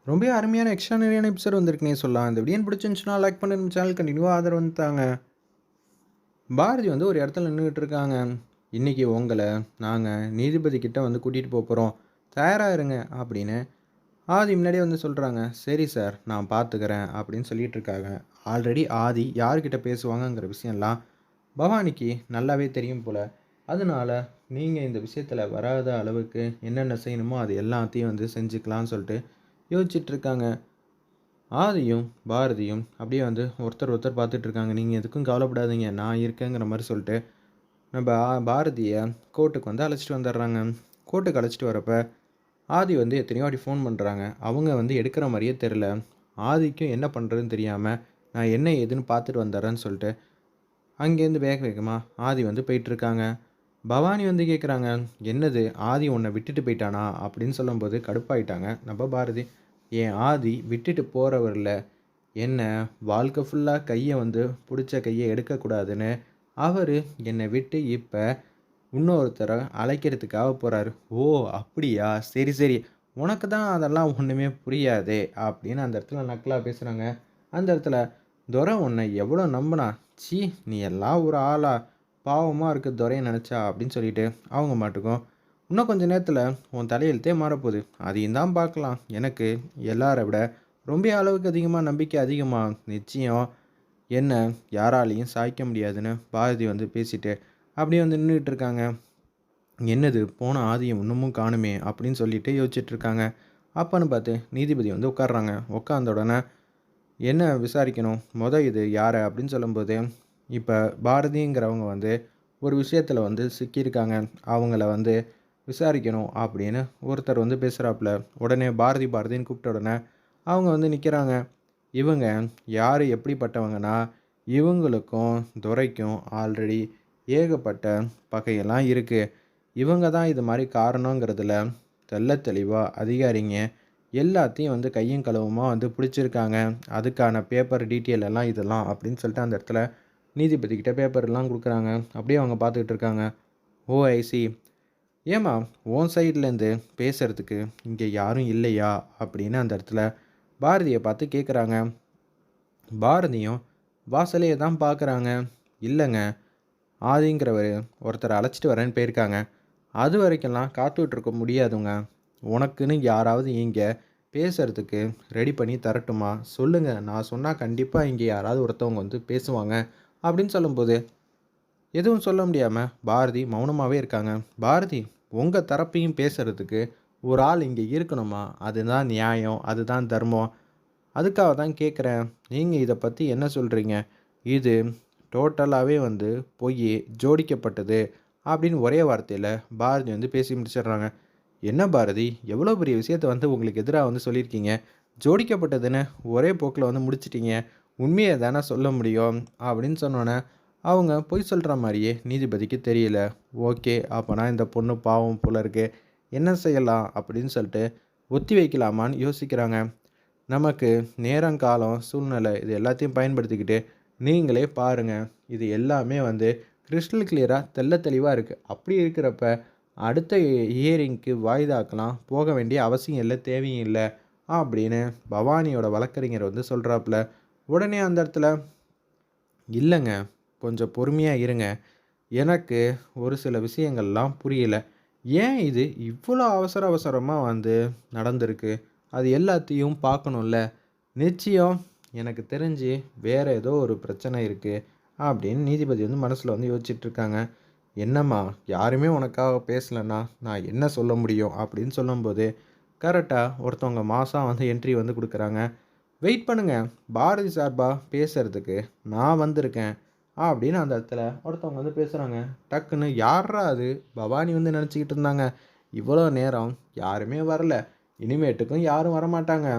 ரொம்ப அருமையான எக்ஸ்ட்ரானரியான எபிசோட் வந்திருக்குன்னே சொல்லலாம். இந்த வீடியோ பிடிச்சிருந்துச்சுன்னா லைக் பண்ணி நம்ம சேனல் கண்டினியூவாக ஆதரவு வந்துட்டாங்க. பாரதி வந்து ஒரு இடத்துல நின்றுட்டு இருக்காங்க. இன்னைக்கு உங்களை நாங்கள் நீதிபதி கிட்ட வந்து கூட்டிகிட்டு போகிறோம், தயாராக இருங்க அப்படின்னு ஆதி முன்னாடியே வந்து சொல்கிறாங்க. சரி சார், நான் பார்த்துக்கிறேன் அப்படின்னு சொல்லிட்டு இருக்காங்க. ஆல்ரெடி ஆதி யார்கிட்ட பேசுவாங்கங்கிற விஷயம்லாம் பவானிக்கு நல்லாவே தெரியும் போல். அதனால நீங்கள் இந்த விஷயத்தில் வராத அளவுக்கு என்னென்ன செய்யணுமோ அது எல்லாத்தையும் வந்து செஞ்சுக்கலான்னு சொல்லிட்டு யோசிச்சுட்டு இருக்காங்க. ஆதியும் பாரதியும் அப்படியே வந்து ஒருத்தர் ஒருத்தர் பார்த்துட்டு இருக்காங்க. நீங்கள் எதுக்கும் கவலைப்படாதீங்க, நான் இருக்கேங்கிற மாதிரி சொல்லிட்டு நம்ம பாரதியை கோர்ட்டுக்கு வந்து அழைச்சிட்டு வந்துடுறாங்க. கோர்ட்டுக்கு அழைச்சிட்டு வரப்போ ஆதி வந்து எத்தனையோ வாட்டி ஃபோன் பண்ணுறாங்க. அவங்க வந்து எடுக்கிற மாதிரியே தெரில. ஆதிக்கும் என்ன பண்ணுறதுன்னு தெரியாமல் நான் என்ன ஏதுன்னு பார்த்துட்டு வந்துடுறேன்னு சொல்லிட்டு அங்கேருந்து வேக வேகமாக ஆதி வந்து போயிட்டுருக்காங்க. பவானி வந்து கேட்குறாங்க, என்னது ஆதி உன்னை விட்டுட்டு போயிட்டானா அப்படின்னு சொல்லும்போது கடுப்பாயிட்டாங்க நம்ம பாரதி. ஏன் ஆதி விட்டுட்டு போகிறவரில் என்ன வாழ்க்கை ஃபுல்லாக கையை வந்து பிடிச்ச கையை எடுக்கக்கூடாதுன்னு அவர் என்னை விட்டு இப்போ இன்னொருத்தரை அழைக்கிறதுக்காக போகிறாரு. ஓ அப்படியா, சரி சரி, உனக்கு தான் அதெல்லாம் ஒன்றுமே புரியாதே அப்படின்னு அந்த இடத்துல நக்கலாக பேசுகிறாங்க. அந்த இடத்துல துரை உன்னை எவ்வளோ நம்பினா, சி நீ எல்லாம் ஒரு ஆளா, பாவமாக இருக்குது துரையை நினச்சா அப்படின்னு சொல்லிட்டு அவங்க மாட்டுக்கும் இன்னும் கொஞ்சம் நேரத்தில் உன் தலையெழுத்தே மாறப்போகுது, அதையும் தான் பார்க்கலாம். எனக்கு எல்லாரை விட ரொம்ப அளவுக்கு அதிகமாக நம்பிக்கை அதிகமாக, நிச்சயம் என்ன யாராலையும் சாய்க்க முடியாதுன்னு பாரதி வந்து பேசிட்டு அப்படியே வந்து நின்றுட்டு இருக்காங்க. என்னது போன ஆதியை இன்னமும் காணுமே அப்படின்னு சொல்லிட்டு யோசிச்சுட்டு இருக்காங்க. அப்பன்னு பார்த்து நீதிபதி வந்து உட்காடுறாங்க. உட்காந்த உடனே என்ன விசாரிக்கணும் இது யார் அப்படின்னு சொல்லும்போது, இப்போ பாரதிங்கிறவங்க வந்து ஒரு விஷயத்தில் வந்து சிக்கியிருக்காங்க, அவங்கள வந்து விசாரிக்கணும் அப்படின்னு ஒருத்தர் வந்து பேசுகிறாப்புல. உடனே பாரதின்னு கூப்பிட்ட உடனே அவங்க வந்து நிற்கிறாங்க. இவங்க யார் எப்படிப்பட்டவங்கன்னா, இவங்களுக்கும் துரைக்கும் ஆல்ரெடி ஏகப்பட்ட பகையெல்லாம் இருக்குது. இவங்க தான் இது மாதிரி காரணங்கிறதுல தெள்ள தெளிவாக அதிகாரிங்க எல்லாத்தையும் வந்து கையும் களவுமா வந்து பிடிச்சிருக்காங்க. அதுக்கான பேப்பர் டீட்டெயில் எல்லாம் இதெல்லாம் அப்படின்னு சொல்லிட்டு அந்த இடத்துல நீதிபதிக்கிட்ட பேப்பர்லாம் கொடுக்குறாங்க. அப்படியே அவங்க பார்த்துக்கிட்டு இருக்காங்க. ஓஐசி, ஏம்மா உன் சைட்லேருந்து பேசுகிறதுக்கு இங்கே யாரும் இல்லையா அப்படின்னு அந்த இடத்துல பாரதியை பார்த்து கேட்குறாங்க. பாரதியும் வாசலையே தான் பார்க்குறாங்க. இல்லைங்க, ஆதிங்கிறவர் ஒருத்தரை அழைச்சிட்டு வரேன்னு போயிருக்காங்க, அது வரைக்கும்லாம் காத்துட்ருக்க முடியாதுங்க. உனக்குன்னு யாராவது இங்கே பேசுகிறதுக்கு ரெடி பண்ணி தரட்டுமா சொல்லுங்கள், நான் சொன்னால் கண்டிப்பாக இங்கே யாராவது ஒருத்தவங்க வந்து பேசுவாங்க அப்படின்னு சொல்லும்போது எதுவும் சொல்ல முடியாமல் பாரதி மௌனமாகவே இருக்காங்க. பாரதி, உங்கள் தரப்பையும் பேசுகிறதுக்கு ஒரு ஆள் இங்கே இருக்கணுமா, அதுதான் நியாயம், அதுதான் தர்மம். அதுக்காக தான் கேட்குறேன், நீங்கள் இதை பற்றி என்ன சொல்கிறீங்க? இது டோட்டலாகவே வந்து பொய், ஜோடிக்கப்பட்டது அப்படின்னு ஒரே வார்த்தையில் பாரதி வந்து பேசி முடிச்சிடுறாங்க. என்ன பாரதி, எவ்வளோ பெரிய விஷயத்த வந்து உங்களுக்கு எதிராக வந்து சொல்லியிருக்கீங்க, ஜோடிக்கப்பட்டதுன்னு ஒரே போக்கில் வந்து முடிச்சிட்டிங்க, உண்மையை தானே சொல்ல முடியும் அப்படின்னு சொன்னோன்னே அவங்க பொய் சொல்கிற மாதிரியே நீதிபதிக்கு தெரியல. ஓகே, அப்போனா இந்த பொண்ணு பாவம் போல இருக்கு, என்ன செய்யலாம் அப்படின்னு சொல்லிட்டு ஒத்தி வைக்கலாமான்னு யோசிக்கிறாங்க. நமக்கு நேரம், காலம், சூழ்நிலை இது எல்லாத்தையும் பயன்படுத்திக்கிட்டு நீங்களே பாருங்கள், இது எல்லாமே வந்து கிறிஸ்டல் கிளியராக தெள்ள தெளிவாக இருக்குது. அப்படி இருக்கிறப்ப அடுத்த ஹியரிங்க்கு வாய்தாக்கெலாம் போக வேண்டிய அவசியம் இல்லை, தேவையும் இல்லை அப்படின்னு பவானியோட வழக்கறிஞர் வந்து சொல்கிறாப்புல. உடனே அந்த இடத்துல இல்லைங்க, கொஞ்சம் பொறுமையாக இருங்க, எனக்கு ஒரு சில விஷயங்கள்லாம் புரியல, ஏன் இது இவ்வளோ அவசர அவசரமாக வந்து நடந்திருக்கு, அது எல்லாத்தையும் பார்க்கணும்ல, நிச்சயம் எனக்கு தெரிஞ்சு வேறு ஏதோ ஒரு பிரச்சனை இருக்குது அப்படின்னு நீதிபதி வந்து மனசில் வந்து யோசிச்சுட்ருக்காங்க. என்னம்மா, யாருமே உனக்காக பேசலைன்னா நான் என்ன சொல்ல முடியும் அப்படின்னு சொல்லும்போது கரெக்டாக ஒருத்தவங்க மாதம் வந்து என்ட்ரி வந்து கொடுக்குறாங்க. வெயிட் பண்ணுங்கள், பாரதி சார்பாக பேசுகிறதுக்கு நான் வந்திருக்கேன் அப்படின்னு அந்த இடத்துல ஒருத்தவங்க வந்து பேசுகிறாங்க. டக்குன்னு யாரா அது பவானி வந்து நினச்சிக்கிட்டு இருந்தாங்க. இவ்வளோ நேரம் யாருமே வரல, இனிமேட்டுக்கும் யாரும் வரமாட்டாங்க,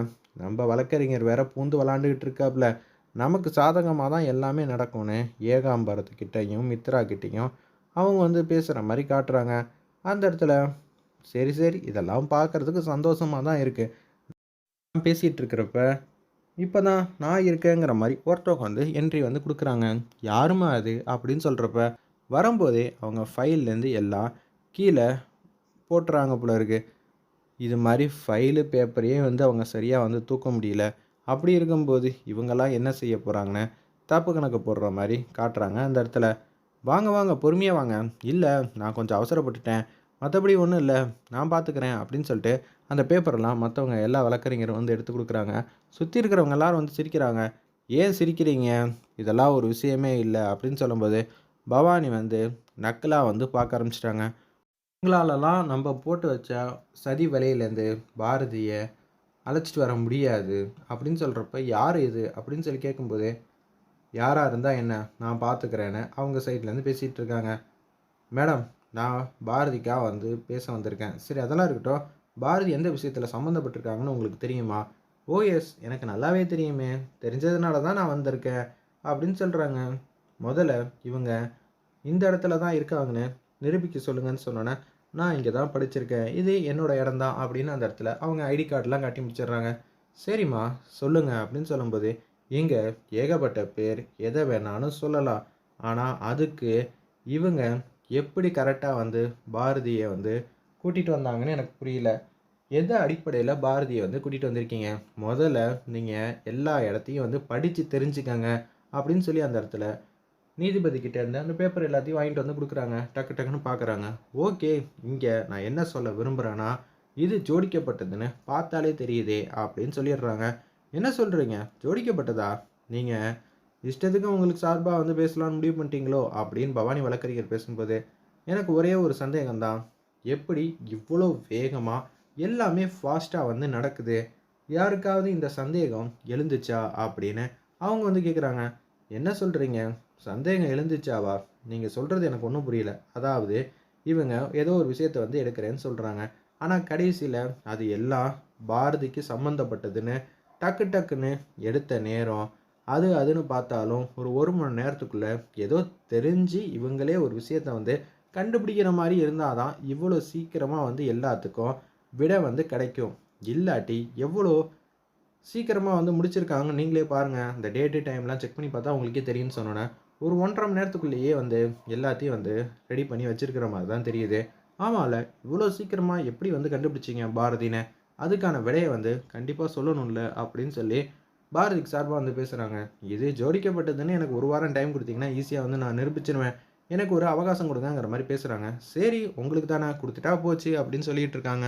நம்ம வழக்கறிஞர் வேற பூந்து விளாண்டுக்கிட்டு இருக்காப்புல, நமக்கு சாதகமாக தான் எல்லாமே நடக்கும்னு ஏகாம்பரத்துக்கிட்டையும் மித்ரா கிட்டேயும் அவங்க வந்து பேசுகிற மாதிரி காட்டுறாங்க. அந்த இடத்துல சரி சரி, இதெல்லாம் பார்க்குறதுக்கு சந்தோஷமாக தான் இருக்குது. பேசிகிட்டு இருக்கிறப்ப இப்போ தான் நான் இருக்கேங்கிற மாதிரி ஒருத்தவங்க வந்து என்ட்ரி வந்து கொடுக்குறாங்க. யாருமா அது அப்படின்னு சொல்கிறப்ப வரும்போதே அவங்க ஃபைல்லேருந்து எல்லாம் கீழே போட்டுறாங்க போல இருக்குது. இது மாதிரி ஃபைலு, பேப்பரையே வந்து அவங்க சரியாக வந்து தூக்க முடியல. அப்படி இருக்கும்போது இவங்கெல்லாம் என்ன செய்ய போகிறாங்கன்னு தப்பு கணக்கு போடுற மாதிரி காட்டுறாங்க அந்த இடத்துல. "வாங்க வாங்க பொறுமையாக வாங்க. இல்லை நான் கொஞ்சம் அவசரப்பட்டுட்டேன். மற்றபடி ஒன்றும் இல்லை, நான் பார்த்துக்கிறேன்" அப்படின்னு சொல்லிட்டு அந்த பேப்பரெல்லாம் மற்றவங்க எல்லா வழக்கறிஞரும் வந்து எடுத்து கொடுக்குறாங்க. சுற்றி இருக்கிறவங்க எல்லாரும் வந்து சிரிக்கிறாங்க. "ஏன் சிரிக்கிறீங்க? இதெல்லாம் ஒரு விஷயமே இல்லை" அப்படின்னு சொல்லும்போது பவானி வந்து நக்கலாக வந்து பார்க்க ஆரம்பிச்சிட்டாங்க. "உங்களாலலாம் நம்ம போட்டு வச்ச சதி வலையிலேருந்து பாரதிய அழைச்சிட்டு வர முடியாது" அப்படின்னு சொல்கிறப்ப, "யார் இது?" அப்படின்னு சொல்லி கேட்கும்போது, "யாரா இருந்தா என்ன? நான் பார்த்துக்கிறேன்னு" அவங்க சைட்லேருந்து பேசிகிட்டு இருக்காங்க. "மேடம், நான் பாரதிக்காக வந்து பேச வந்திருக்கேன்." "சரி அதெல்லாம் இருக்கட்டும். பாரதி எந்த விஷயத்தில் சம்மந்தப்பட்டிருக்காங்கன்னு உங்களுக்கு தெரியுமா?" "ஓ எஸ், எனக்கு நல்லாவே தெரியுமே. தெரிஞ்சதுனால தான் நான் வந்திருக்கேன்" அப்படின்னு சொல்கிறாங்க. முதல்ல இவங்க இந்த இடத்துல தான் இருக்காங்கன்னு நிரூபிக்க சொல்லுங்கன்னு சொன்னோன்னே, "நான் இங்கே தான் படிச்சிருக்கேன். இது என்னோட இடம் தான்" அப்படின்னு அந்த இடத்துல அவங்க ஐடி கார்டெலாம் காட்டி முடிச்சிடுறாங்க. "சரிம்மா சொல்லுங்க" அப்படின்னு சொல்லும்போது, "இங்க ஏகப்பட்ட பேர் எதை வேணாலும் சொல்லலாம். ஆனா அதுக்கு இவங்க எப்படி கரெக்ட்டா வந்து பாரதிய வந்து கூட்டிட்டு வந்தாங்கன்னு எனக்கு புரியல. எந்த அடிப்படையில பாரதிய வந்து கூட்டிட்டு வந்திருக்கீங்க? முதல்ல நீங்க எல்லா இடத்தையும் வந்து படிச்சு தெரிஞ்சுக்கங்க" அப்படின்னு சொல்லி அந்த இடத்துல நீதிபதி கிட்ட இருந்து அந்த பேப்பர் எல்லாத்தையும் வாங்கிட்டு வந்து குடுக்குறாங்க. டக்கு டக்குன்னு பார்க்குறாங்க. ஓகே, இங்க நான் என்ன சொல்ல விரும்புறேன்னா, இது ஜோடிக்கப்பட்டதுன்னு பார்த்தாலே தெரியுதே அப்படின்னு சொல்லிடுறாங்க. என்ன சொல்றீங்க? ஜோடிக்கப்பட்டதா? நீங்க இஷ்டத்துக்கு உங்களுக்கு சார்பா வந்து பேசலாம்னு முடிவு பண்ணிட்டீங்களோ? அப்படின்னு பவானி வழக்கறிஞர் பேசும்போது, எனக்கு ஒரே ஒரு சந்தேகம் தான். எப்படி இவ்வளோ வேகமா எல்லாமே ஃபாஸ்ட்டா வந்து நடக்குது? யாருக்காவது இந்த சந்தேகம் எழுந்துச்சா? அப்படின்னு அவங்க வந்து கேட்குறாங்க. என்ன சொல்றீங்க? சந்தேகம் எழுந்துச்சாவா? நீங்க சொல்றது எனக்கு ஒண்ணும் புரியல. அதாவது இவங்க ஏதோ ஒரு விஷயத்த வந்து எடுக்கிறேன்னு சொல்றாங்க. ஆனா கடைசியில அது எல்லாம் பாரதிக்கு சம்மந்தப்பட்டதுன்னு டக்கு டக்குன்னு எடுத்த நேரம், அதுன்னு பார்த்தாலும் ஒரு 1 மணி நேரத்துக்குள்ள ஏதோ தெரிஞ்சு இவங்களே ஒரு விஷயத்த வந்து கண்டுபிடிக்கிற மாரி இருந்தா தான் இவ்வளோ சீக்கிரமா வந்து எல்லாத்துக்கும் விடை வந்து கிடைக்கும். இல்லாட்டி எவ்வளோ சீக்கிரமா வந்து முடிச்சிருக்காங்க. நீங்களே பாருங்க. அந்த டேட்டு, டைம்லாம் செக் பண்ணி பார்த்தா உங்களுக்கே தெரியும்னு சொன்னோனே, ஒரு 1 1/2 மணி நேரத்துக்குள்ளேயே வந்து எல்லாத்தையும் வந்து ரெடி பண்ணி வச்சிருக்கிற மாரி தான் தெரியுது. ஆமால்ல, இவ்வளோ சீக்கிரமா எப்படி வந்து கண்டுபிடிச்சீங்க பாரதின்னு? அதுக்கான விடைய வந்து கண்டிப்பா சொல்லணும்ல அப்படின்னு சொல்லி பாரதிக்கு சார்பா வந்து பேசுறாங்க. இது ஜோடிக்கப்பட்டதுன்னு எனக்கு 1 வாரம் டைம் குடுத்தீங்கன்னா, ஈஸியா வந்து நான் நிரூபிச்சுருவேன். எனக்கு ஒரு அவகாசம் குடுங்கங்கிற மாரி பேசுறாங்க. சரி உங்களுக்கு தானே குடுத்துட்டா போச்சு அப்படின்னு சொல்லிட்டு இருக்காங்க.